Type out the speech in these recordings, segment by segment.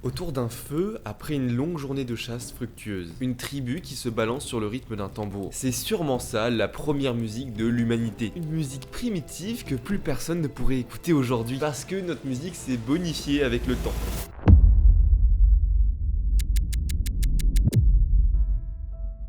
Autour d'un feu, après une longue journée de chasse fructueuse, une tribu qui se balance sur le rythme d'un tambour. C'est sûrement ça, la première musique de l'humanité. Une musique primitive que plus personne ne pourrait écouter aujourd'hui, parce que notre musique s'est bonifiée avec le temps.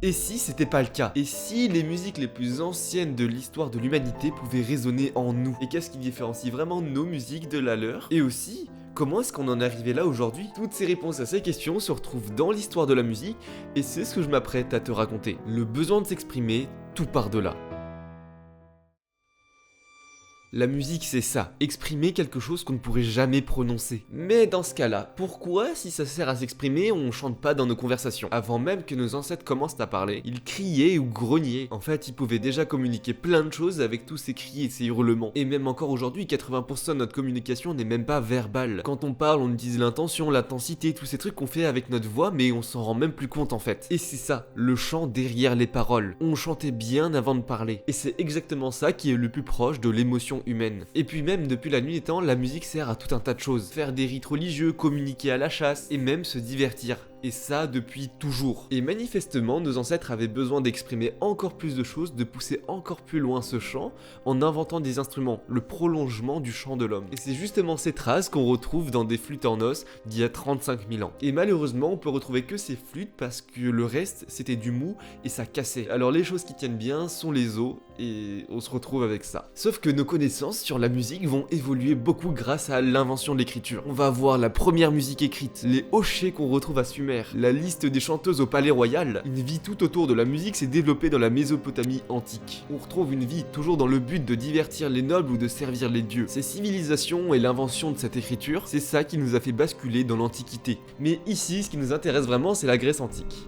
Et si c'était pas le cas? Et si les musiques les plus anciennes de l'histoire de l'humanité pouvaient résonner en nous? Et qu'est-ce qui différencie vraiment nos musiques de la leur? Et aussi, comment est-ce qu'on en est arrivé là aujourd'hui? Toutes ces réponses à ces questions se retrouvent dans l'histoire de la musique, et c'est ce que je m'apprête à te raconter. Le besoin de s'exprimer, tout par de là. La musique, c'est ça, exprimer quelque chose qu'on ne pourrait jamais prononcer. Mais dans ce cas-là, pourquoi, si ça sert à s'exprimer, on chante pas dans nos conversations? Avant même que nos ancêtres commencent à parler, ils criaient ou grognaient. En fait, ils pouvaient déjà communiquer plein de choses avec tous ces cris et ces hurlements. Et même encore aujourd'hui, 80% de notre communication n'est même pas verbale. Quand on parle, on utilise l'intention, l'intensité, tous ces trucs qu'on fait avec notre voix, mais on s'en rend même plus compte en fait. Et c'est ça, le chant derrière les paroles. On chantait bien avant de parler. Et c'est exactement ça qui est le plus proche de l'émotion humaine. Et puis même depuis la nuit des temps, la musique sert à tout un tas de choses. Faire des rites religieux, communiquer à la chasse, et même se divertir. Et ça depuis toujours. Et manifestement, nos ancêtres avaient besoin d'exprimer encore plus de choses, de pousser encore plus loin ce chant, en inventant des instruments, le prolongement du chant de l'homme. Et c'est justement ces traces qu'on retrouve dans des flûtes en os d'il y a 35 000 ans. Et malheureusement, on peut retrouver que ces flûtes parce que le reste, c'était du mou et ça cassait. Alors les choses qui tiennent bien sont les os, et on se retrouve avec ça. Sauf que nos connaissances sur la musique vont évoluer beaucoup grâce à l'invention de l'écriture. On va voir la première musique écrite, les hochets qu'on retrouve à Sumer, la liste des chanteuses au palais royal. Une vie tout autour de la musique s'est développée dans la Mésopotamie antique. On retrouve une vie toujours dans le but de divertir les nobles ou de servir les dieux. Ces civilisations et l'invention de cette écriture, c'est ça qui nous a fait basculer dans l'Antiquité. Mais ici, ce qui nous intéresse vraiment, c'est la Grèce antique.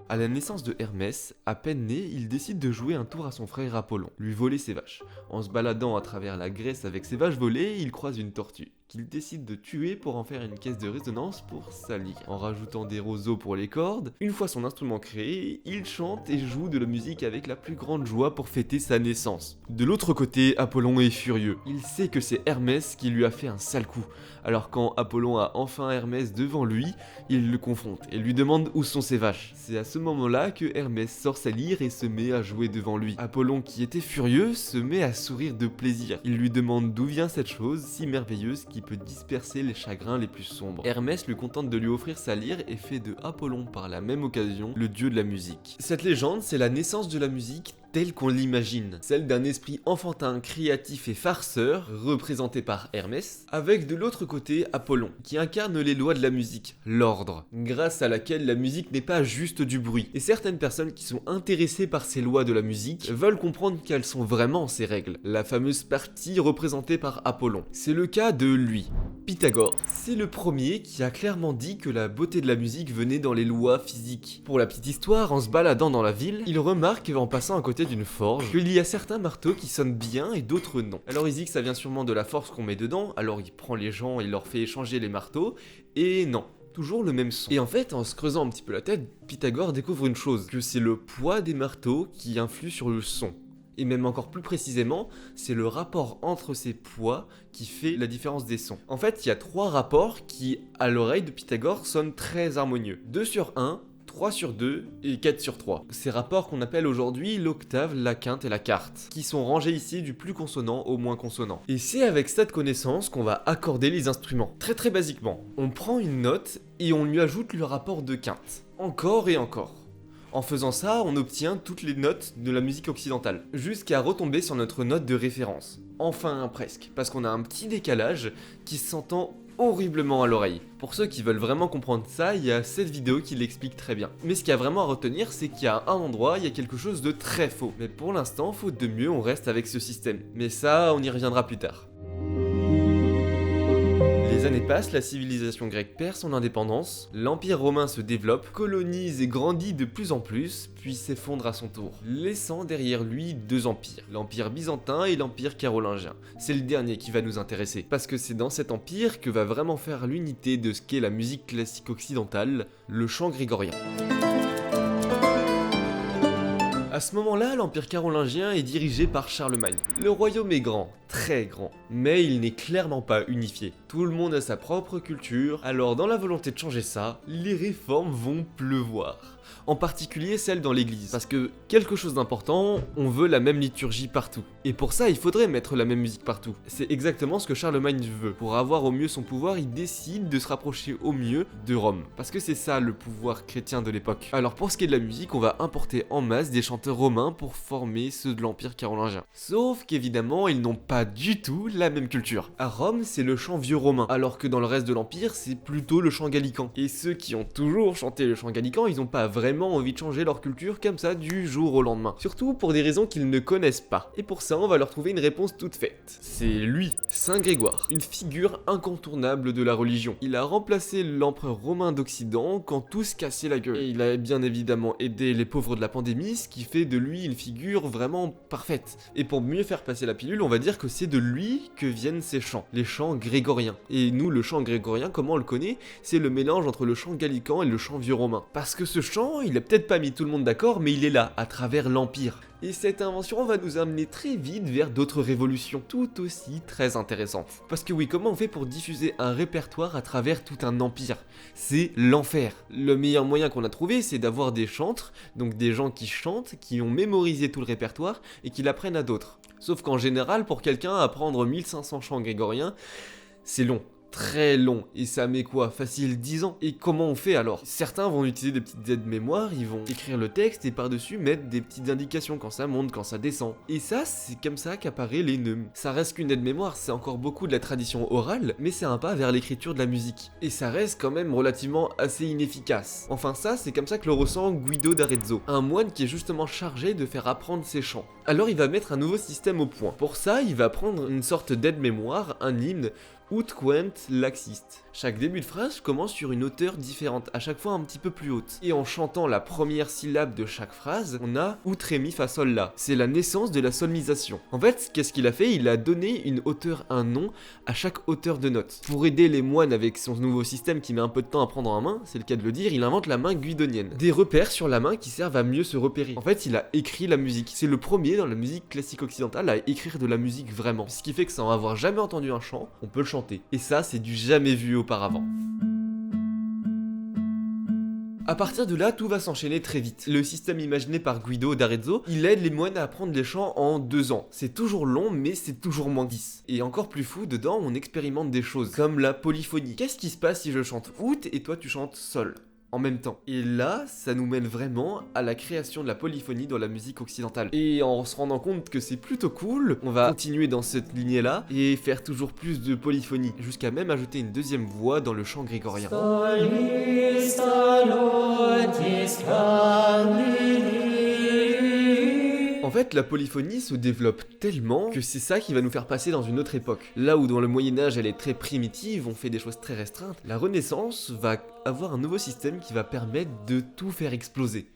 À la naissance de Hermès, à peine né, il décide de jouer un tour à son frère Apollon, lui voler ses vaches. En se baladant à travers la Grèce avec ses vaches volées, il croise une tortue, qu'il décide de tuer pour en faire une caisse de résonance pour sa lyre. En rajoutant des roseaux pour les cordes, une fois son instrument créé, il chante et joue de la musique avec la plus grande joie pour fêter sa naissance. De l'autre côté, Apollon est furieux. Il sait que c'est Hermès qui lui a fait un sale coup. Alors quand Apollon a enfin Hermès devant lui, il le confronte et lui demande où sont ses vaches. C'est à ce moment-là que Hermès sort sa lyre et se met à jouer devant lui. Apollon, qui était furieux, se met à sourire de plaisir. Il lui demande d'où vient cette chose si merveilleuse qui peut disperser les chagrins les plus sombres. Hermès lui contente de lui offrir sa lyre et fait de Apollon par la même occasion le dieu de la musique. Cette légende, c'est la naissance de la musique telle qu'on l'imagine, celle d'un esprit enfantin, créatif et farceur, représenté par Hermès, avec de l'autre côté Apollon, qui incarne les lois de la musique, l'ordre, grâce à laquelle la musique n'est pas juste du bruit. Et certaines personnes qui sont intéressées par ces lois de la musique veulent comprendre quelles sont vraiment ces règles, la fameuse partie représentée par Apollon. C'est le cas de lui. Pythagore, c'est le premier qui a clairement dit que la beauté de la musique venait dans les lois physiques. Pour la petite histoire, en se baladant dans la ville, il remarque en passant à côté d'une forge qu'il y a certains marteaux qui sonnent bien et d'autres non. Alors il dit que ça vient sûrement de la force qu'on met dedans, alors il prend les gens et leur fait échanger les marteaux, et non. Toujours le même son. Et en fait, en se creusant un petit peu la tête, Pythagore découvre une chose, que c'est le poids des marteaux qui influe sur le son. Et même encore plus précisément, c'est le rapport entre ces poids qui fait la différence des sons. En fait, il y a 3 rapports qui, à l'oreille de Pythagore, sonnent très harmonieux. 2 sur 1, 3 sur 2 et 4 sur 3. Ces rapports qu'on appelle aujourd'hui l'octave, la quinte et la quarte, qui sont rangés ici du plus consonant au moins consonant. Et c'est avec cette connaissance qu'on va accorder les instruments. Très basiquement, on prend une note et on lui ajoute le rapport de quinte. Encore et encore. En faisant ça, on obtient toutes les notes de la musique occidentale, jusqu'à retomber sur notre note de référence. Enfin, presque, parce qu'on a un petit décalage qui s'entend horriblement à l'oreille. Pour ceux qui veulent vraiment comprendre ça, il y a cette vidéo qui l'explique très bien. Mais ce qu'il y a vraiment à retenir, c'est qu'il y a un endroit, il y a quelque chose de très faux. Mais pour l'instant, faute de mieux, on reste avec ce système. Mais ça, on y reviendra plus tard. Les années passent, la civilisation grecque perd son indépendance, l'empire romain se développe, colonise et grandit de plus en plus, puis s'effondre à son tour, laissant derrière lui 2 empires, l'empire byzantin et l'empire carolingien. C'est le dernier qui va nous intéresser, parce que c'est dans cet empire que va vraiment faire l'unité de ce qu'est la musique classique occidentale, le chant grégorien. À ce moment-là, l'Empire carolingien est dirigé par Charlemagne. Le royaume est grand, très grand, mais il n'est clairement pas unifié. Tout le monde a sa propre culture, alors dans la volonté de changer ça, les réformes vont pleuvoir. En particulier celle dans l'église. Parce que, quelque chose d'important, on veut la même liturgie partout. Et pour ça, il faudrait mettre la même musique partout. C'est exactement ce que Charlemagne veut. Pour avoir au mieux son pouvoir, il décide de se rapprocher au mieux de Rome. Parce que c'est ça le pouvoir chrétien de l'époque. Alors pour ce qui est de la musique, on va importer en masse des chanteurs romains pour former ceux de l'Empire carolingien. Sauf qu'évidemment, ils n'ont pas du tout la même culture. À Rome, c'est le chant vieux romain, alors que dans le reste de l'Empire, c'est plutôt le chant gallican. Et ceux qui ont toujours chanté le chant gallican, ils n'ont pas vraiment envie de changer leur culture comme ça du jour au lendemain. Surtout pour des raisons qu'ils ne connaissent pas. Et pour ça, on va leur trouver une réponse toute faite. C'est lui, Saint Grégoire, une figure incontournable de la religion. Il a remplacé l'empereur romain d'Occident quand tout se cassait la gueule. Et il a bien évidemment aidé les pauvres de la pandémie, ce qui fait de lui une figure vraiment parfaite. Et pour mieux faire passer la pilule, on va dire que c'est de lui que viennent ces chants, les chants grégoriens. Et nous, le chant grégorien, comment on le connaît? C'est le mélange entre le chant gallican et le chant vieux romain. Parce que ce chant, il a peut-être pas mis tout le monde d'accord, mais il est là, à travers l'Empire. Et cette invention va nous amener très vite vers d'autres révolutions, tout aussi très intéressantes. Parce que oui, comment on fait pour diffuser un répertoire à travers tout un empire? C'est l'enfer. Le meilleur moyen qu'on a trouvé, c'est d'avoir des chantres, donc des gens qui chantent, qui ont mémorisé tout le répertoire, et qui l'apprennent à d'autres. Sauf qu'en général, pour quelqu'un, apprendre 1500 chants grégoriens, c'est long. Très long, et ça met quoi? Facile 10 ans. Et comment on fait alors? Certains vont utiliser des petites aides-mémoire, ils vont écrire le texte et par-dessus mettre des petites indications quand ça monte, quand ça descend. Et ça, c'est comme ça qu'apparaît les neumes. Ça reste qu'une aide-mémoire, c'est encore beaucoup de la tradition orale, mais c'est un pas vers l'écriture de la musique. Et ça reste quand même relativement assez inefficace. Enfin ça, c'est comme ça que le ressent Guido d'Arezzo, un moine qui est justement chargé de faire apprendre ses chants. Alors il va mettre un nouveau système au point. Pour ça, il va prendre une sorte d'aide-mémoire, un hymne, Ut quent laxiste. Chaque début de phrase commence sur une hauteur différente, à chaque fois un petit peu plus haute. Et en chantant la première syllabe de chaque phrase, on a Ut ré mi fa sol la. C'est la naissance de la solmisation. En fait, qu'est-ce qu'il a fait? Il a donné une hauteur, un nom à chaque hauteur de note. Pour aider les moines avec son nouveau système qui met un peu de temps à prendre en main, c'est le cas de le dire, il invente la main guidonienne. Des repères sur la main qui servent à mieux se repérer. En fait, il a écrit la musique. C'est le premier dans la musique classique occidentale à écrire de la musique vraiment. Ce qui fait que sans avoir jamais entendu un chant, on peut le chanter. Et ça, c'est du jamais vu auparavant. A partir de là, tout va s'enchaîner très vite. Le système imaginé par Guido d'Arezzo, il aide les moines à apprendre les chants en 2 ans. C'est toujours long, mais c'est toujours moins 10. Et encore plus fou, dedans, on expérimente des choses, comme la polyphonie. Qu'est-ce qui se passe si je chante Ut et toi tu chantes Sol en même temps? Et là, ça nous mène vraiment à la création de la polyphonie dans la musique occidentale. Et en se rendant compte que c'est plutôt cool, on va continuer dans cette lignée-là et faire toujours plus de polyphonie, jusqu'à même ajouter une deuxième voix dans le chant grégorien. En fait, la polyphonie se développe tellement que c'est ça qui va nous faire passer dans une autre époque. Là où dans le Moyen-Âge elle est très primitive, on fait des choses très restreintes, la Renaissance va avoir un nouveau système qui va permettre de tout faire exploser.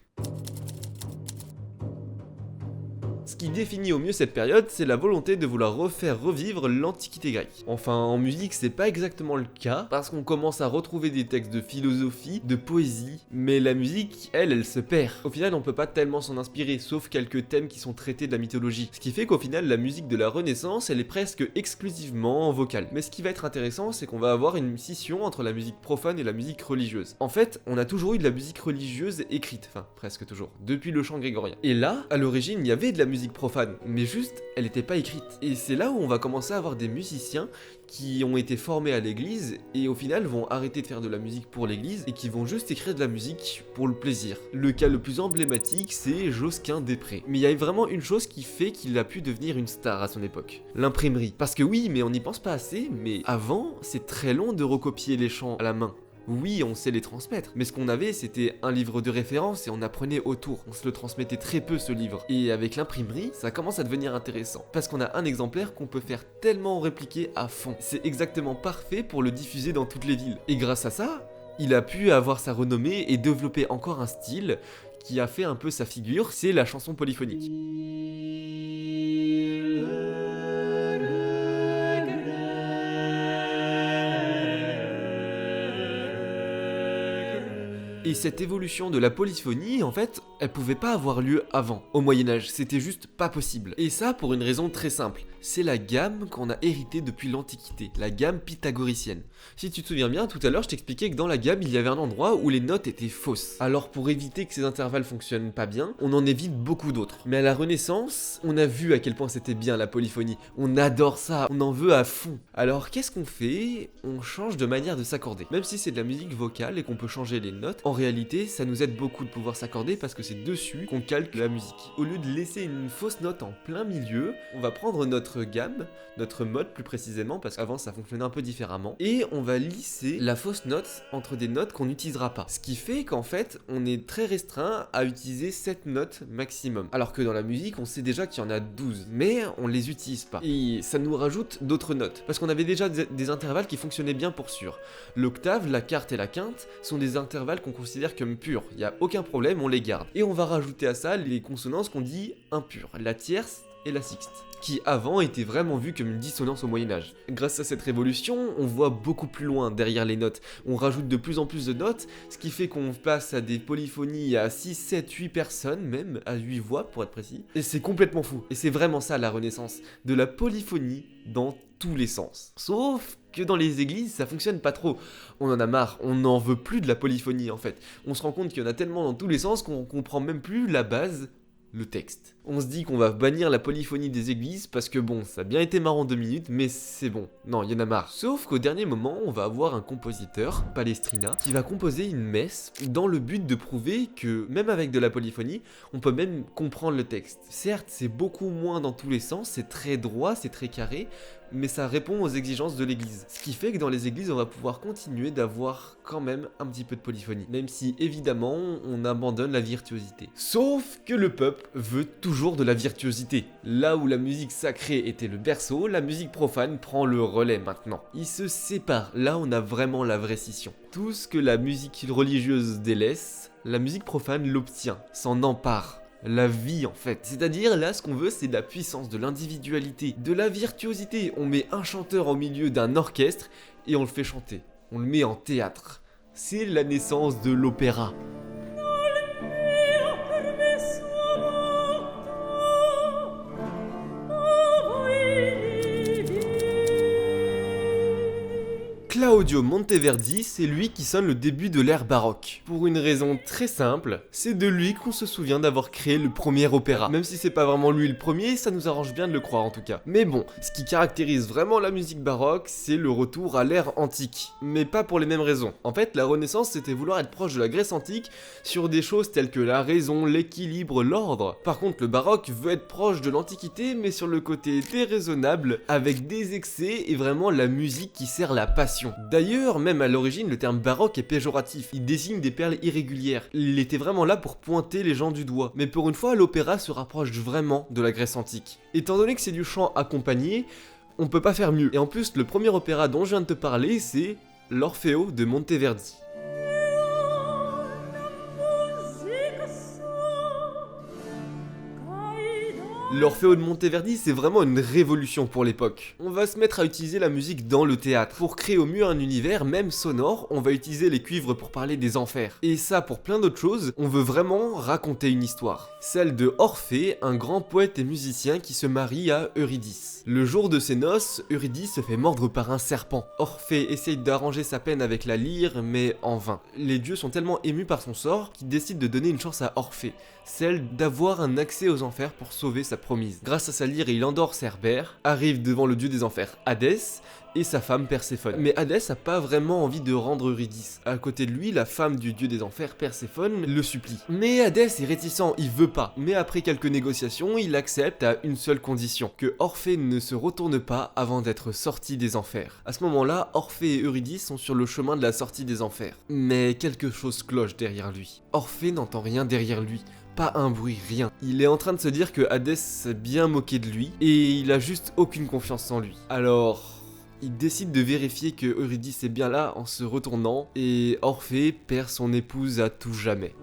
Ce qui définit au mieux cette période, c'est la volonté de vouloir refaire revivre l'Antiquité grecque. Enfin, en musique, c'est pas exactement le cas, parce qu'on commence à retrouver des textes de philosophie, de poésie, mais la musique, elle se perd. Au final, on peut pas tellement s'en inspirer, sauf quelques thèmes qui sont traités de la mythologie. Ce qui fait qu'au final, la musique de la Renaissance, elle est presque exclusivement vocale. Mais ce qui va être intéressant, c'est qu'on va avoir une scission entre la musique profane et la musique religieuse. En fait, on a toujours eu de la musique religieuse écrite, enfin, presque toujours, depuis le chant grégorien. Et là, à l'origine, il y avait de la musique profane, mais juste, elle n'était pas écrite. Et c'est là où on va commencer à avoir des musiciens qui ont été formés à l'église et au final vont arrêter de faire de la musique pour l'église et qui vont juste écrire de la musique pour le plaisir. Le cas le plus emblématique, c'est Josquin des Prés. Mais il y a vraiment une chose qui fait qu'il a pu devenir une star à son époque. L'imprimerie. Parce que oui, mais on n'y pense pas assez, mais avant, c'est très long de recopier les chants à la main. Oui, on sait les transmettre, mais ce qu'on avait, c'était un livre de référence et on apprenait autour. On se le transmettait très peu, ce livre. Et avec l'imprimerie, ça commence à devenir intéressant, parce qu'on a un exemplaire qu'on peut faire tellement répliquer à fond. C'est exactement parfait pour le diffuser dans toutes les villes. Et grâce à ça, il a pu avoir sa renommée et développer encore un style qui a fait un peu sa figure, c'est la chanson polyphonique. Et cette évolution de la polyphonie, en fait, elle pouvait pas avoir lieu avant, au Moyen-Âge, c'était juste pas possible. Et ça pour une raison très simple, c'est la gamme qu'on a héritée depuis l'Antiquité, la gamme pythagoricienne. Si tu te souviens bien, tout à l'heure je t'expliquais que dans la gamme il y avait un endroit où les notes étaient fausses. Alors pour éviter que ces intervalles fonctionnent pas bien, on en évite beaucoup d'autres. Mais à la Renaissance, on a vu à quel point c'était bien la polyphonie, on adore ça, on en veut à fond. Alors qu'est-ce qu'on fait? On change de manière de s'accorder. Même si c'est de la musique vocale et qu'on peut changer les notes, en réalité ça nous aide beaucoup de pouvoir s'accorder parce que c'est dessus qu'on calque la musique. Au lieu de laisser une fausse note en plein milieu, on va prendre notre gamme, notre mode plus précisément, parce qu'avant ça fonctionnait un peu différemment, et on va lisser la fausse note entre des notes qu'on n'utilisera pas. Ce qui fait qu'en fait, on est très restreint à utiliser 7 notes maximum. Alors que dans la musique, on sait déjà qu'il y en a 12, mais on les utilise pas. Et ça nous rajoute d'autres notes, parce qu'on avait déjà des intervalles qui fonctionnaient bien pour sûr. L'octave, la quarte et la quinte sont des intervalles qu'on considère comme purs. Il n'y a aucun problème, on les garde. Et on va rajouter à ça les consonances qu'on dit impures, la tierce et la sixte, qui avant étaient vraiment vues comme une dissonance au Moyen-Âge. Grâce à cette révolution, on voit beaucoup plus loin derrière les notes, on rajoute de plus en plus de notes, ce qui fait qu'on passe à des polyphonies à 6, 7, 8 personnes, même à 8 voix pour être précis, et c'est complètement fou. Et c'est vraiment ça la Renaissance, de la polyphonie dans tous les sens. Sauf que dans les églises, ça fonctionne pas trop. On en a marre, on n'en veut plus de la polyphonie en fait. On se rend compte qu'il y en a tellement dans tous les sens qu'on comprend même plus la base, le texte. On se dit qu'on va bannir la polyphonie des églises parce que bon, ça a bien été marrant 2 minutes, mais c'est bon. Non, il y en a marre. Sauf qu'au dernier moment, on va avoir un compositeur, Palestrina, qui va composer une messe dans le but de prouver que même avec de la polyphonie, on peut même comprendre le texte. Certes, c'est beaucoup moins dans tous les sens, c'est très droit, c'est très carré, mais ça répond aux exigences de l'église. Ce qui fait que dans les églises, on va pouvoir continuer d'avoir quand même un petit peu de polyphonie. Même si, évidemment, on abandonne la virtuosité. Sauf que le peuple veut toujours de la virtuosité. Là où la musique sacrée était le berceau, la musique profane prend le relais maintenant. Ils se séparent, là on a vraiment la vraie scission. Tout ce que la musique religieuse délaisse, la musique profane l'obtient, s'en empare. La vie en fait. C'est-à-dire là ce qu'on veut c'est de la puissance, de l'individualité, de la virtuosité. On met un chanteur au milieu d'un orchestre et on le fait chanter. On le met en théâtre. C'est la naissance de l'opéra. Claudio Monteverdi, c'est lui qui sonne le début de l'ère baroque. Pour une raison très simple, c'est de lui qu'on se souvient d'avoir créé le premier opéra. Même si c'est pas vraiment lui le premier, ça nous arrange bien de le croire en tout cas. Mais bon, ce qui caractérise vraiment la musique baroque, c'est le retour à l'ère antique. Mais pas pour les mêmes raisons. En fait, la Renaissance, c'était vouloir être proche de la Grèce antique sur des choses telles que la raison, l'équilibre, l'ordre. Par contre, le baroque veut être proche de l'Antiquité, mais sur le côté déraisonnable, avec des excès et vraiment la musique qui sert la passion. D'ailleurs, même à l'origine, le terme baroque est péjoratif. Il désigne des perles irrégulières. Il était vraiment là pour pointer les gens du doigt. Mais pour une fois, l'opéra se rapproche vraiment de la Grèce antique. Étant donné que c'est du chant accompagné, on peut pas faire mieux. Et en plus, le premier opéra dont je viens de te parler, c'est l'Orfeo de Monteverdi. L'Orfeo de Monteverdi, c'est vraiment une révolution pour l'époque. On va se mettre à utiliser la musique dans le théâtre. Pour créer au mieux un univers, même sonore, on va utiliser les cuivres pour parler des enfers. Et ça, pour plein d'autres choses, on veut vraiment raconter une histoire. Celle de Orphée, un grand poète et musicien qui se marie à Eurydice. Le jour de ses noces, Eurydice se fait mordre par un serpent. Orphée essaye d'arranger sa peine avec la lyre, mais en vain. Les dieux sont tellement émus par son sort qu'ils décident de donner une chance à Orphée, celle d'avoir un accès aux enfers pour sauver sa promise. Grâce à sa lyre, il endort Cerbère, arrive devant le dieu des enfers Hadès, et sa femme Perséphone. Mais Hadès a pas vraiment envie de rendre Eurydice. À côté de lui, la femme du dieu des enfers Perséphone le supplie. Mais Hadès est réticent, il veut pas. Mais après quelques négociations, il accepte à une seule condition, que Orphée ne se retourne pas avant d'être sorti des enfers. À ce moment-là, Orphée et Eurydice sont sur le chemin de la sortie des enfers. Mais quelque chose cloche derrière lui. Orphée n'entend rien derrière lui. Pas un bruit, rien. Il est en train de se dire que Hadès s'est bien moqué de lui, et il a juste aucune confiance en lui. Alors, il décide de vérifier que Eurydice est bien là en se retournant, et Orphée perd son épouse à tout jamais.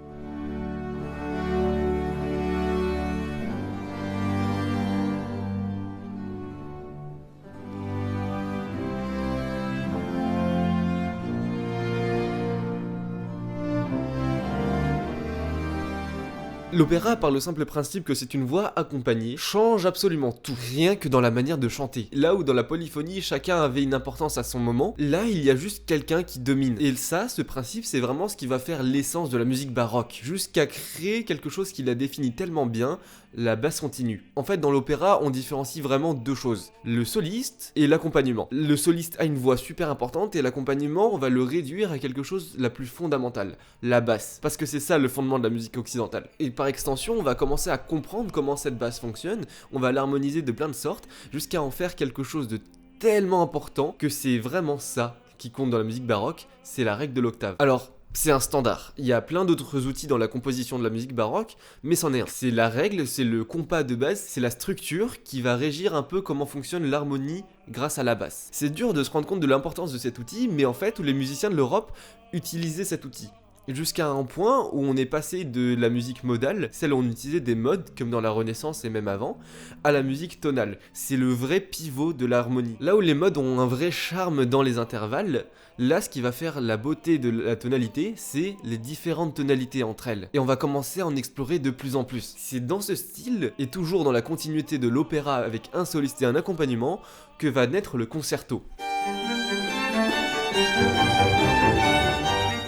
L'opéra, par le simple principe que c'est une voix accompagnée, change absolument tout, rien que dans la manière de chanter. Là où dans la polyphonie, chacun avait une importance à son moment, là il y a juste quelqu'un qui domine. Et ça, ce principe, c'est vraiment ce qui va faire l'essence de la musique baroque, jusqu'à créer quelque chose qui la définit tellement bien, la basse continue. En fait, dans l'opéra, on différencie vraiment deux choses, le soliste et l'accompagnement. Le soliste a une voix super importante et l'accompagnement, on va le réduire à quelque chose de la plus fondamentale, la basse. Parce que c'est ça le fondement de la musique occidentale. Et par extension, on va commencer à comprendre comment cette basse fonctionne, on va l'harmoniser de plein de sortes, jusqu'à en faire quelque chose de tellement important que c'est vraiment ça qui compte dans la musique baroque, c'est la règle de l'octave. Alors, c'est un standard. Il y a plein d'autres outils dans la composition de la musique baroque, mais c'en est un. C'est la règle, c'est le compas de base, c'est la structure qui va régir un peu comment fonctionne l'harmonie grâce à la basse. C'est dur de se rendre compte de l'importance de cet outil, mais en fait, tous les musiciens de l'Europe utilisaient cet outil. Jusqu'à un point où on est passé de la musique modale, celle où on utilisait des modes, comme dans la Renaissance et même avant, à la musique tonale. C'est le vrai pivot de l'harmonie. Là où les modes ont un vrai charme dans les intervalles, là ce qui va faire la beauté de la tonalité, c'est les différentes tonalités entre elles. Et on va commencer à en explorer de plus en plus. C'est dans ce style, et toujours dans la continuité de l'opéra avec un soliste et un accompagnement, que va naître le concerto.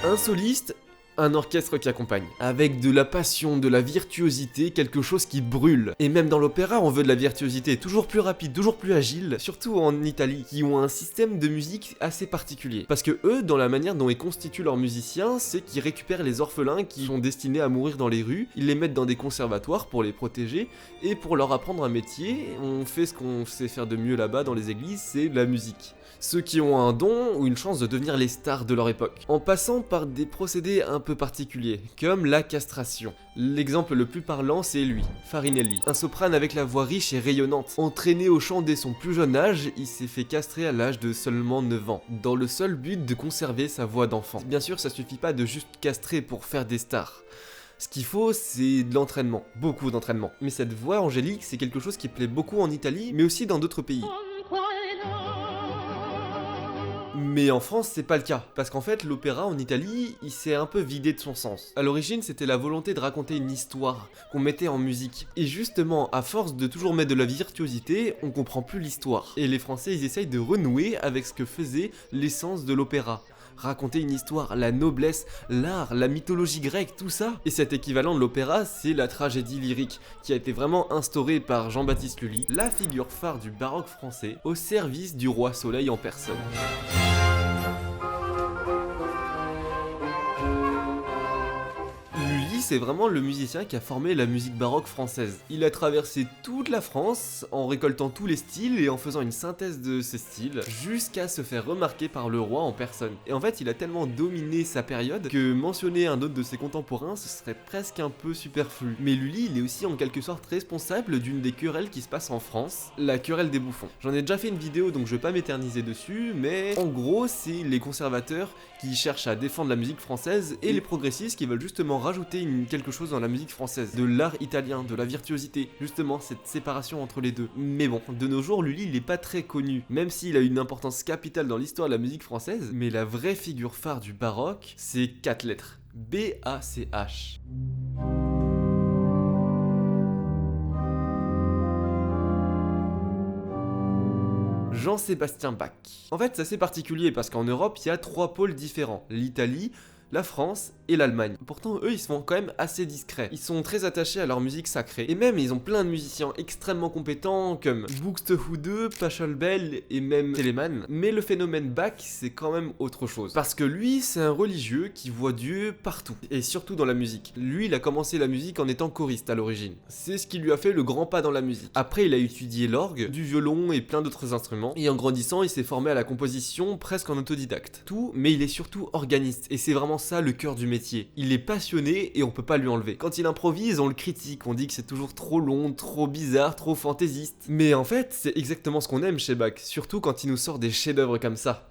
Un soliste, un orchestre qui accompagne, avec de la passion, de la virtuosité, quelque chose qui brûle. Et même dans l'opéra, on veut de la virtuosité, toujours plus rapide, toujours plus agile, surtout en Italie, qui ont un système de musique assez particulier. Parce que eux, dans la manière dont ils constituent leurs musiciens, c'est qu'ils récupèrent les orphelins qui sont destinés à mourir dans les rues, ils les mettent dans des conservatoires pour les protéger, et pour leur apprendre un métier, on fait ce qu'on sait faire de mieux là-bas dans les églises, c'est la musique. Ceux qui ont un don ou une chance de devenir les stars de leur époque, en passant par des procédés un peu particuliers, comme la castration. L'exemple le plus parlant, c'est lui, Farinelli, un soprane avec la voix riche et rayonnante. Entraîné au chant dès son plus jeune âge, il s'est fait castrer à l'âge de seulement 9 ans, dans le seul but de conserver sa voix d'enfant. Bien sûr, ça suffit pas de juste castrer pour faire des stars. Ce qu'il faut, c'est de l'entraînement, beaucoup d'entraînement. Mais cette voix angélique, c'est quelque chose qui plaît beaucoup en Italie, mais aussi dans d'autres pays. Mais en France, c'est pas le cas, parce qu'en fait, l'opéra en Italie, il s'est un peu vidé de son sens. À l'origine, c'était la volonté de raconter une histoire qu'on mettait en musique. Et justement, à force de toujours mettre de la virtuosité, on comprend plus l'histoire. Et les Français, ils essayent de renouer avec ce que faisait l'essence de l'opéra. Raconter une histoire, la noblesse, l'art, la mythologie grecque, tout ça. Et cet équivalent de l'opéra, c'est la tragédie lyrique, qui a été vraiment instaurée par Jean-Baptiste Lully, la figure phare du baroque français, au service du roi Soleil en personne. C'est vraiment le musicien qui a formé la musique baroque française. Il a traversé toute la France en récoltant tous les styles et en faisant une synthèse de ces styles jusqu'à se faire remarquer par le roi en personne. Et en fait, il a tellement dominé sa période que mentionner un autre de ses contemporains, ce serait presque un peu superflu. Mais Lully, il est aussi en quelque sorte responsable d'une des querelles qui se passent en France, la querelle des bouffons. J'en ai déjà fait une vidéo donc je vais pas m'éterniser dessus, mais en gros, c'est les conservateurs qui cherchent à défendre la musique française et les progressistes qui veulent justement rajouter quelque chose dans la musique française, de l'art italien, de la virtuosité, justement cette séparation entre les deux. Mais bon, de nos jours, Lully il est pas très connu, même s'il a une importance capitale dans l'histoire de la musique française, mais la vraie figure phare du baroque, c'est 4 lettres. B-A-C-H. Jean-Sébastien Bach. En fait, c'est assez particulier parce qu'en Europe, il y a 3 pôles différents. L'Italie, la France et l'Allemagne. Pourtant, eux, ils sont quand même assez discrets. Ils sont très attachés à leur musique sacrée. Et même, ils ont plein de musiciens extrêmement compétents comme Buxtehude, Pachelbel et même Telemann. Mais le phénomène Bach, c'est quand même autre chose. Parce que lui, c'est un religieux qui voit Dieu partout. Et surtout dans la musique. Lui, il a commencé la musique en étant choriste à l'origine. C'est ce qui lui a fait le grand pas dans la musique. Après, il a étudié l'orgue, du violon et plein d'autres instruments. Et en grandissant, il s'est formé à la composition presque en autodidacte. Tout, mais il est surtout organiste. Et c'est vraiment ça le cœur du métier. Il est passionné et on peut pas lui enlever. Quand il improvise, on le critique, on dit que c'est toujours trop long, trop bizarre, trop fantaisiste. Mais en fait, c'est exactement ce qu'on aime chez Bach, surtout quand il nous sort des chefs-d'œuvre comme ça.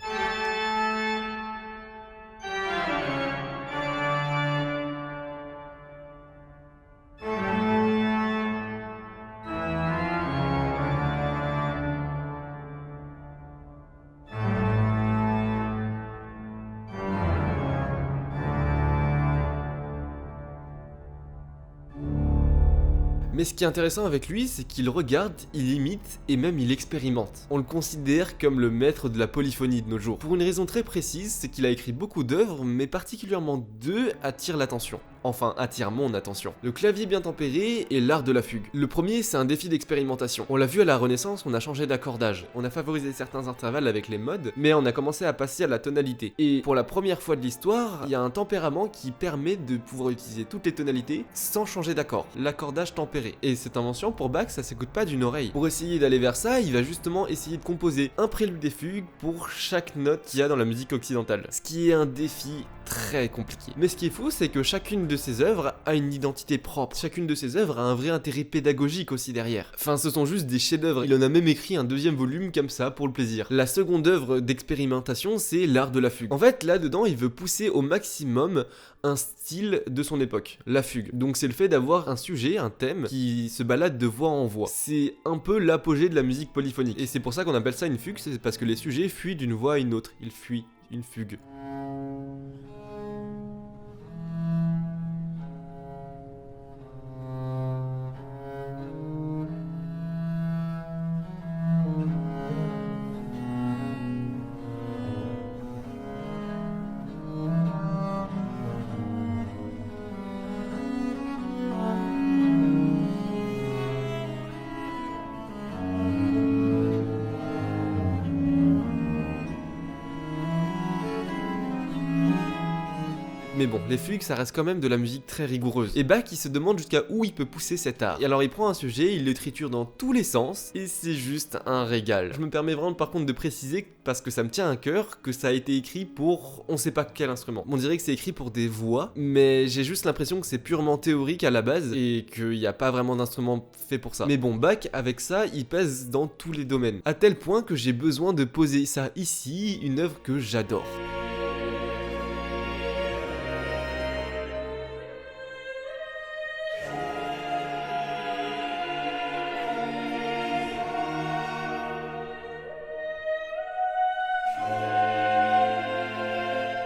Mais ce qui est intéressant avec lui, c'est qu'il regarde, il imite et même il expérimente. On le considère comme le maître de la polyphonie de nos jours. Pour une raison très précise, c'est qu'il a écrit beaucoup d'œuvres, mais particulièrement deux attirent l'attention. Enfin, attire mon attention. Le clavier bien tempéré et l'art de la fugue. Le premier, c'est un défi d'expérimentation. On l'a vu à la Renaissance, on a changé d'accordage. On a favorisé certains intervalles avec les modes, mais on a commencé à passer à la tonalité. Et pour la première fois de l'histoire, il y a un tempérament qui permet de pouvoir utiliser toutes les tonalités sans changer d'accord. L'accordage tempéré. Et cette invention, pour Bach, ça s'écoute pas d'une oreille. Pour essayer d'aller vers ça, il va justement essayer de composer un prélude et fugue pour chaque note qu'il y a dans la musique occidentale. Ce qui est un défi très compliqué. Mais ce qui est fou, c'est que chacune de ses œuvres a une identité propre. Chacune de ses œuvres a un vrai intérêt pédagogique aussi derrière. Enfin, ce sont juste des chefs-d'œuvre. Il en a même écrit un deuxième volume comme ça pour le plaisir. La seconde œuvre d'expérimentation, c'est l'art de la fugue. En fait, là-dedans, il veut pousser au maximum un style de son époque, la fugue. Donc c'est le fait d'avoir un sujet, un thème qui se balade de voix en voix. C'est un peu l'apogée de la musique polyphonique. Et c'est pour ça qu'on appelle ça une fugue, c'est parce que les sujets fuient d'une voix à une autre. Ils fuient une fugue. Mais bon, les fugues, ça reste quand même de la musique très rigoureuse. Et Bach, il se demande jusqu'à où il peut pousser cet art. Et alors il prend un sujet, il le triture dans tous les sens, et c'est juste un régal. Je me permets vraiment par contre de préciser, parce que ça me tient à cœur, que ça a été écrit pour on sait pas quel instrument. On dirait que c'est écrit pour des voix, mais j'ai juste l'impression que c'est purement théorique à la base, et qu'il n'y a pas vraiment d'instrument fait pour ça. Mais bon, Bach, avec ça, il pèse dans tous les domaines. À tel point que j'ai besoin de poser ça ici, une œuvre que j'adore.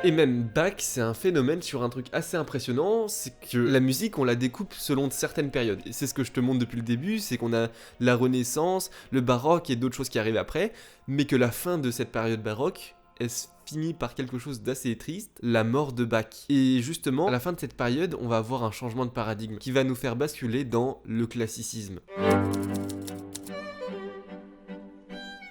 Et même Bach, c'est un phénomène sur un truc assez impressionnant, c'est que la musique, on la découpe selon certaines périodes. Et c'est ce que je te montre depuis le début, c'est qu'on a la Renaissance, le baroque et d'autres choses qui arrivent après, mais que la fin de cette période baroque, elle se finit par quelque chose d'assez triste, la mort de Bach. Et justement, à la fin de cette période, on va avoir un changement de paradigme qui va nous faire basculer dans le classicisme.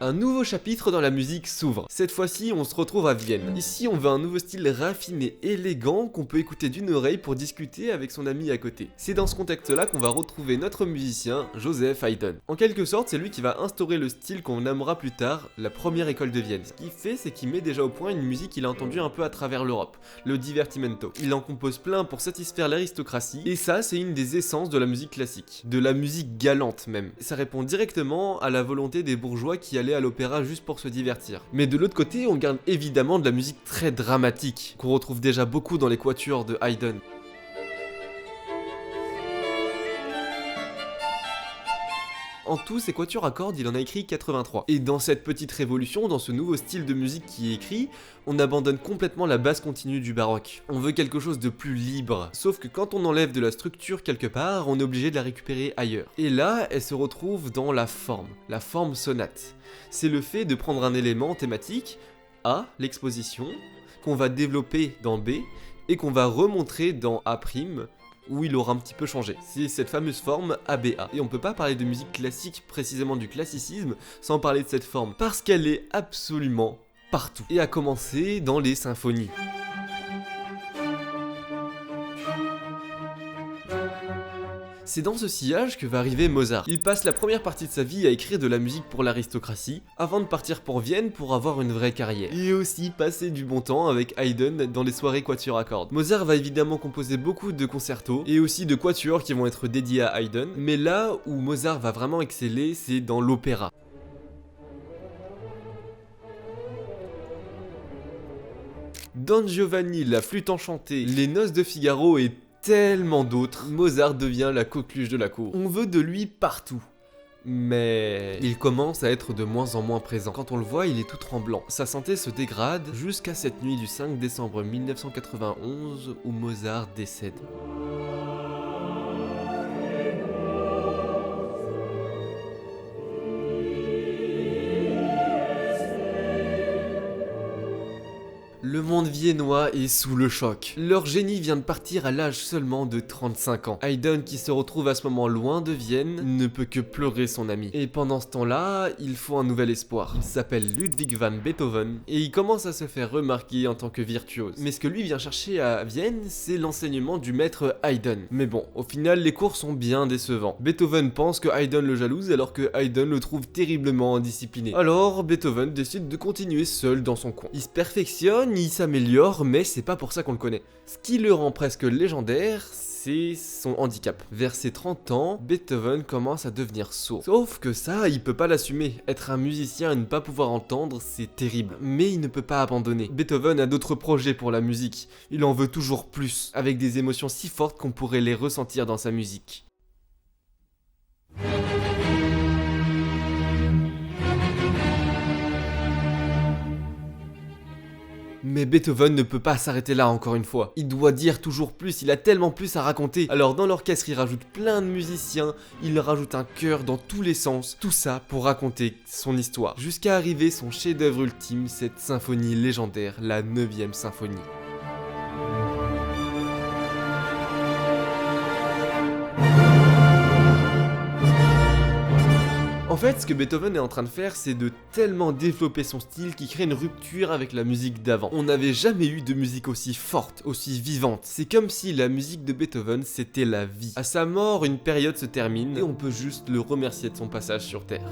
Un nouveau chapitre dans la musique s'ouvre. Cette fois-ci, on se retrouve à Vienne. Ici, on veut un nouveau style raffiné, élégant, qu'on peut écouter d'une oreille pour discuter avec son ami à côté. C'est dans ce contexte-là qu'on va retrouver notre musicien, Joseph Haydn. En quelque sorte, c'est lui qui va instaurer le style qu'on nommera plus tard la première école de Vienne. Ce qu'il fait, c'est qu'il met déjà au point une musique qu'il a entendue un peu à travers l'Europe, le divertimento. Il en compose plein pour satisfaire l'aristocratie, et ça, c'est une des essences de la musique classique. De la musique galante même. Ça répond directement à la volonté des bourgeois qui allaient à l'opéra juste pour se divertir. Mais de l'autre côté, on garde évidemment de la musique très dramatique, qu'on retrouve déjà beaucoup dans les quatuors de Haydn. En tout, ces quatuors à cordes, il en a écrit 83. Et dans cette petite révolution, dans ce nouveau style de musique qui est écrit, on abandonne complètement la basse continue du baroque. On veut quelque chose de plus libre. Sauf que quand on enlève de la structure quelque part, on est obligé de la récupérer ailleurs. Et là, elle se retrouve dans la forme sonate. C'est le fait de prendre un élément thématique, A, l'exposition, qu'on va développer dans B, et qu'on va remontrer dans A', où il aura un petit peu changé. C'est cette fameuse forme ABA. Et on peut pas parler de musique classique, précisément du classicisme, sans parler de cette forme, parce qu'elle est absolument partout. Et à commencer dans les symphonies. C'est dans ce sillage que va arriver Mozart. Il passe la première partie de sa vie à écrire de la musique pour l'aristocratie, avant de partir pour Vienne pour avoir une vraie carrière. Et aussi passer du bon temps avec Haydn dans les soirées quatuors à cordes. Mozart va évidemment composer beaucoup de concertos, et aussi de quatuors qui vont être dédiés à Haydn, mais là où Mozart va vraiment exceller, c'est dans l'opéra. Don Giovanni, la flûte enchantée, les noces de Figaro et tellement d'autres, Mozart devient la coqueluche de la cour. On veut de lui partout. Mais il commence à être de moins en moins présent. Quand on le voit, il est tout tremblant. Sa santé se dégrade jusqu'à cette nuit du 5 décembre 1991 où Mozart décède. Le monde viennois est sous le choc. Leur génie vient de partir à l'âge seulement de 35 ans. Haydn, qui se retrouve à ce moment loin de Vienne, ne peut que pleurer son ami. Et pendant ce temps-là, il faut un nouvel espoir. Il s'appelle Ludwig van Beethoven et il commence à se faire remarquer en tant que virtuose. Mais ce que lui vient chercher à Vienne, c'est l'enseignement du maître Haydn. Mais bon, au final, les cours sont bien décevants. Beethoven pense que Haydn le jalouse alors que Haydn le trouve terriblement indiscipliné. Alors, Beethoven décide de continuer seul dans son coin. Il se perfectionne, il s'améliore, mais c'est pas pour ça qu'on le connaît. Ce qui le rend presque légendaire, c'est son handicap. Vers ses 30 ans, Beethoven commence à devenir sourd. Sauf que ça, il peut pas l'assumer. Être un musicien et ne pas pouvoir entendre, c'est terrible. Mais il ne peut pas abandonner. Beethoven a d'autres projets pour la musique. Il en veut toujours plus, avec des émotions si fortes qu'on pourrait les ressentir dans sa musique. Mais Beethoven ne peut pas s'arrêter là encore une fois. Il doit dire toujours plus, il a tellement plus à raconter. Alors dans l'orchestre, il rajoute plein de musiciens, il rajoute un chœur dans tous les sens. Tout ça pour raconter son histoire. Jusqu'à arriver son chef-d'œuvre ultime, cette symphonie légendaire, la 9e symphonie. En fait, ce que Beethoven est en train de faire, c'est de tellement développer son style qu'il crée une rupture avec la musique d'avant. On n'avait jamais eu de musique aussi forte, aussi vivante. C'est comme si la musique de Beethoven, c'était la vie. À sa mort, une période se termine et on peut juste le remercier de son passage sur Terre.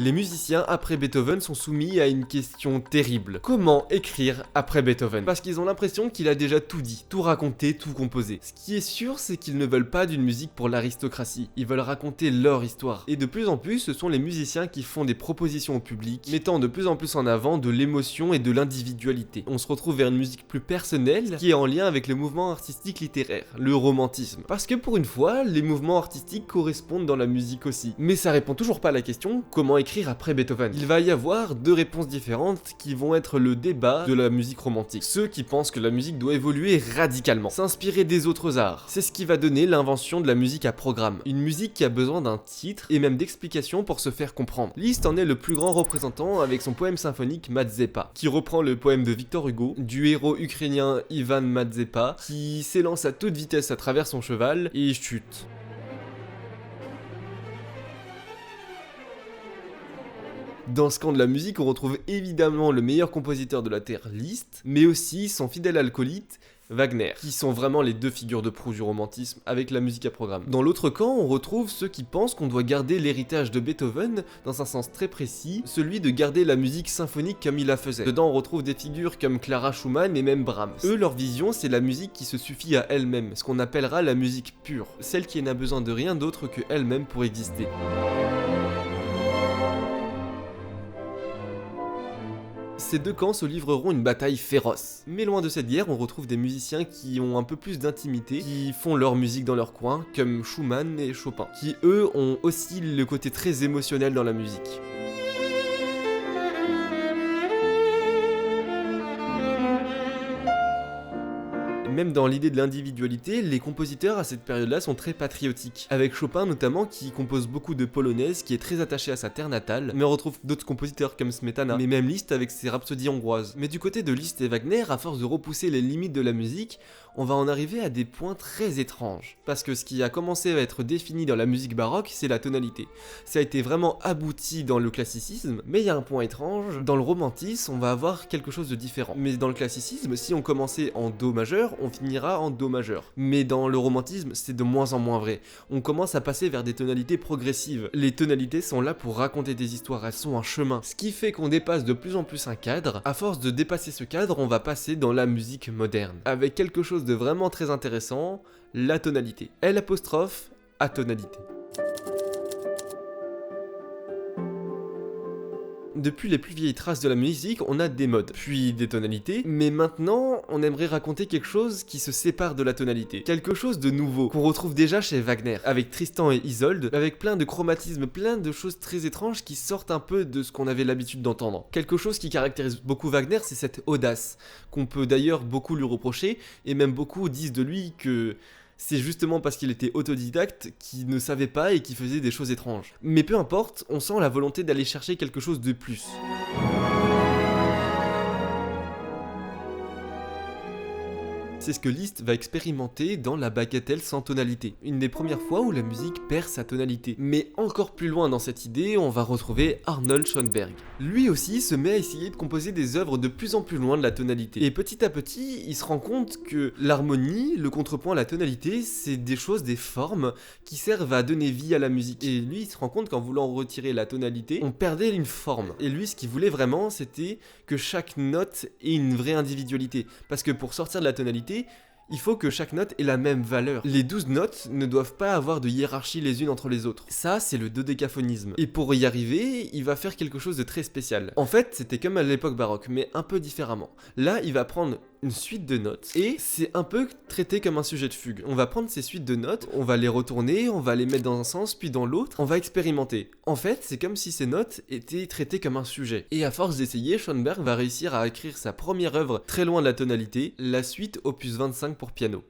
Les musiciens après Beethoven sont soumis à une question terrible. Comment écrire après Beethoven? Parce qu'ils ont l'impression qu'il a déjà tout dit, tout raconté, tout composé. Ce qui est sûr, c'est qu'ils ne veulent pas d'une musique pour l'aristocratie. Ils veulent raconter leur histoire. Et de plus en plus, ce sont les musiciens qui font des propositions au public, mettant de plus en plus en avant de l'émotion et de l'individualité. On se retrouve vers une musique plus personnelle, qui est en lien avec le mouvement artistique littéraire, le romantisme. Parce que pour une fois, les mouvements artistiques correspondent dans la musique aussi. Mais ça répond toujours pas à la question, comment écrire après Beethoven. Il va y avoir deux réponses différentes qui vont être le débat de la musique romantique. Ceux qui pensent que la musique doit évoluer radicalement, s'inspirer des autres arts. C'est ce qui va donner l'invention de la musique à programme. Une musique qui a besoin d'un titre et même d'explications pour se faire comprendre. Liszt en est le plus grand représentant avec son poème symphonique Mazepa, qui reprend le poème de Victor Hugo, du héros ukrainien Ivan Mazepa, qui s'élance à toute vitesse à travers son cheval et chute. Dans ce camp de la musique, on retrouve évidemment le meilleur compositeur de la Terre, Liszt, mais aussi son fidèle acolyte, Wagner, qui sont vraiment les deux figures de proue du romantisme avec la musique à programme. Dans l'autre camp, on retrouve ceux qui pensent qu'on doit garder l'héritage de Beethoven dans un sens très précis, celui de garder la musique symphonique comme il la faisait. Dedans, on retrouve des figures comme Clara Schumann et même Brahms. Eux, leur vision, c'est la musique qui se suffit à elle-même, ce qu'on appellera la musique pure, celle qui n'a besoin de rien d'autre que elle-même pour exister. Ces deux camps se livreront une bataille féroce. Mais loin de cette guerre, on retrouve des musiciens qui ont un peu plus d'intimité, qui font leur musique dans leur coin, comme Schumann et Chopin, qui eux ont aussi le côté très émotionnel dans la musique. Même dans l'idée de l'individualité, les compositeurs à cette période-là sont très patriotiques. Avec Chopin notamment, qui compose beaucoup de polonaises, qui est très attaché à sa terre natale, mais on retrouve d'autres compositeurs comme Smetana, mais même Liszt avec ses rhapsodies hongroises. Mais du côté de Liszt et Wagner, à force de repousser les limites de la musique, on va en arriver à des points très étranges. Parce que ce qui a commencé à être défini dans la musique baroque, c'est la tonalité. Ça a été vraiment abouti dans le classicisme, mais il y a un point étrange, dans le romantisme, on va avoir quelque chose de différent. Mais dans le classicisme, si on commençait en Do majeur, on finira en Do majeur. Mais dans le romantisme, c'est de moins en moins vrai. On commence à passer vers des tonalités progressives. Les tonalités sont là pour raconter des histoires, elles sont un chemin. Ce qui fait qu'on dépasse de plus en plus un cadre. À force de dépasser ce cadre, on va passer dans la musique moderne. Avec quelque chose de vraiment très intéressant, la tonalité. L', atonalité. Depuis les plus vieilles traces de la musique, on a des modes, puis des tonalités, mais maintenant, on aimerait raconter quelque chose qui se sépare de la tonalité. Quelque chose de nouveau, qu'on retrouve déjà chez Wagner, avec Tristan et Isolde, avec plein de chromatismes, plein de choses très étranges qui sortent un peu de ce qu'on avait l'habitude d'entendre. Quelque chose qui caractérise beaucoup Wagner, c'est cette audace, qu'on peut d'ailleurs beaucoup lui reprocher, et même beaucoup disent de lui que C'est justement parce qu'il était autodidacte qu'il ne savait pas et qu'il faisait des choses étranges. Mais peu importe, on sent la volonté d'aller chercher quelque chose de plus. C'est ce que Liszt va expérimenter dans la bagatelle sans tonalité, une des premières fois où la musique perd sa tonalité. Mais encore plus loin dans cette idée, on va retrouver Arnold Schoenberg. Lui aussi se met à essayer de composer des œuvres de plus en plus loin de la tonalité. Et petit à petit, il se rend compte que l'harmonie, le contrepoint, la tonalité, c'est des choses, des formes qui servent à donner vie à la musique. Et lui, il se rend compte qu'en voulant retirer la tonalité, on perdait une forme. Et lui, ce qu'il voulait vraiment, c'était que chaque note ait une vraie individualité. Parce que pour sortir de la tonalité, il faut que chaque note ait la même valeur. Les 12 notes ne doivent pas avoir de hiérarchie les unes entre les autres. Ça, c'est le dodécaphonisme. Et pour y arriver, il va faire quelque chose de très spécial. En fait, c'était comme à l'époque baroque, mais un peu différemment. Là, il va prendre une suite de notes et c'est un peu traité comme un sujet de fugue. On va prendre ces suites de notes, on va les retourner, on va les mettre dans un sens puis dans l'autre, on va expérimenter. En fait, c'est comme si ces notes étaient traitées comme un sujet. Et à force d'essayer, Schoenberg va réussir à écrire sa première œuvre très loin de la tonalité, la suite opus 25 pour piano.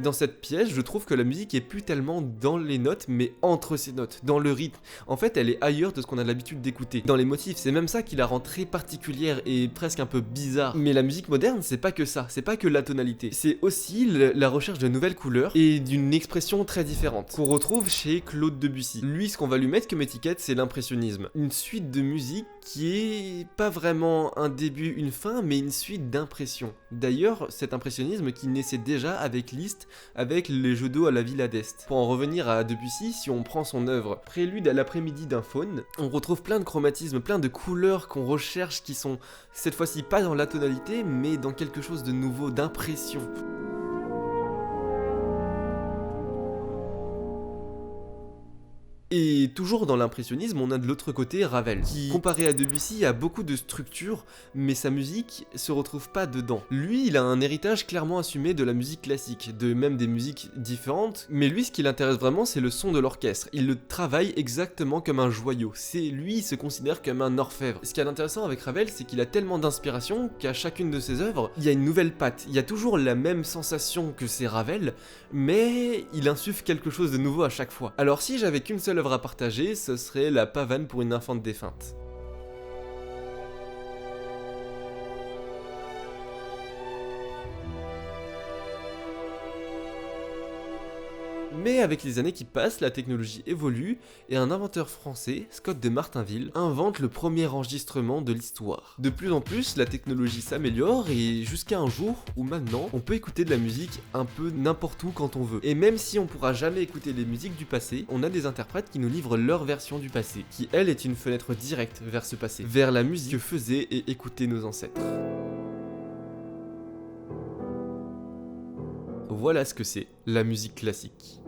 Dans cette pièce, je trouve que la musique est plus tellement dans les notes, mais entre ces notes, dans le rythme. En fait, elle est ailleurs de ce qu'on a l'habitude d'écouter. Dans les motifs, c'est même ça qui la rend très particulière et presque un peu bizarre. Mais la musique moderne, c'est pas que ça, c'est pas que la tonalité. C'est aussi la recherche de nouvelles couleurs et d'une expression très différente, qu'on retrouve chez Claude Debussy. Lui, ce qu'on va lui mettre comme étiquette, c'est l'impressionnisme. Une suite de musique qui est pas vraiment un début, une fin, mais une suite d'impressions. D'ailleurs, cet impressionnisme qui naissait déjà avec Liszt, avec les jeux d'eau à la Villa d'Est. Pour en revenir à Debussy, si on prend son œuvre Prélude à l'après-midi d'un faune, on retrouve plein de chromatismes, plein de couleurs qu'on recherche qui sont cette fois-ci pas dans la tonalité, mais dans quelque chose de nouveau, d'impression. Et toujours dans l'impressionnisme, on a de l'autre côté Ravel, qui, comparé à Debussy, a beaucoup de structure, mais sa musique se retrouve pas dedans. Lui, il a un héritage clairement assumé de la musique classique, de même des musiques différentes, mais lui, ce qui l'intéresse vraiment, c'est le son de l'orchestre. Il le travaille exactement comme un joyau. Lui, il se considère comme un orfèvre. Ce qui est intéressant avec Ravel, c'est qu'il a tellement d'inspiration qu'à chacune de ses œuvres, il y a une nouvelle patte. Il y a toujours la même sensation que c'est Ravel, mais il insuffle quelque chose de nouveau à chaque fois. Alors si j'avais qu'une seule œuvre à partager, ce serait La pavane pour une infante défunte. Mais avec les années qui passent, la technologie évolue et un inventeur français, Scott de Martinville, invente le premier enregistrement de l'histoire. De plus en plus, la technologie s'améliore et jusqu'à un jour où maintenant, on peut écouter de la musique un peu n'importe où quand on veut. Et même si on pourra jamais écouter les musiques du passé, on a des interprètes qui nous livrent leur version du passé, qui elle est une fenêtre directe vers ce passé, vers la musique que faisaient et écoutaient nos ancêtres. Voilà ce que c'est, la musique classique.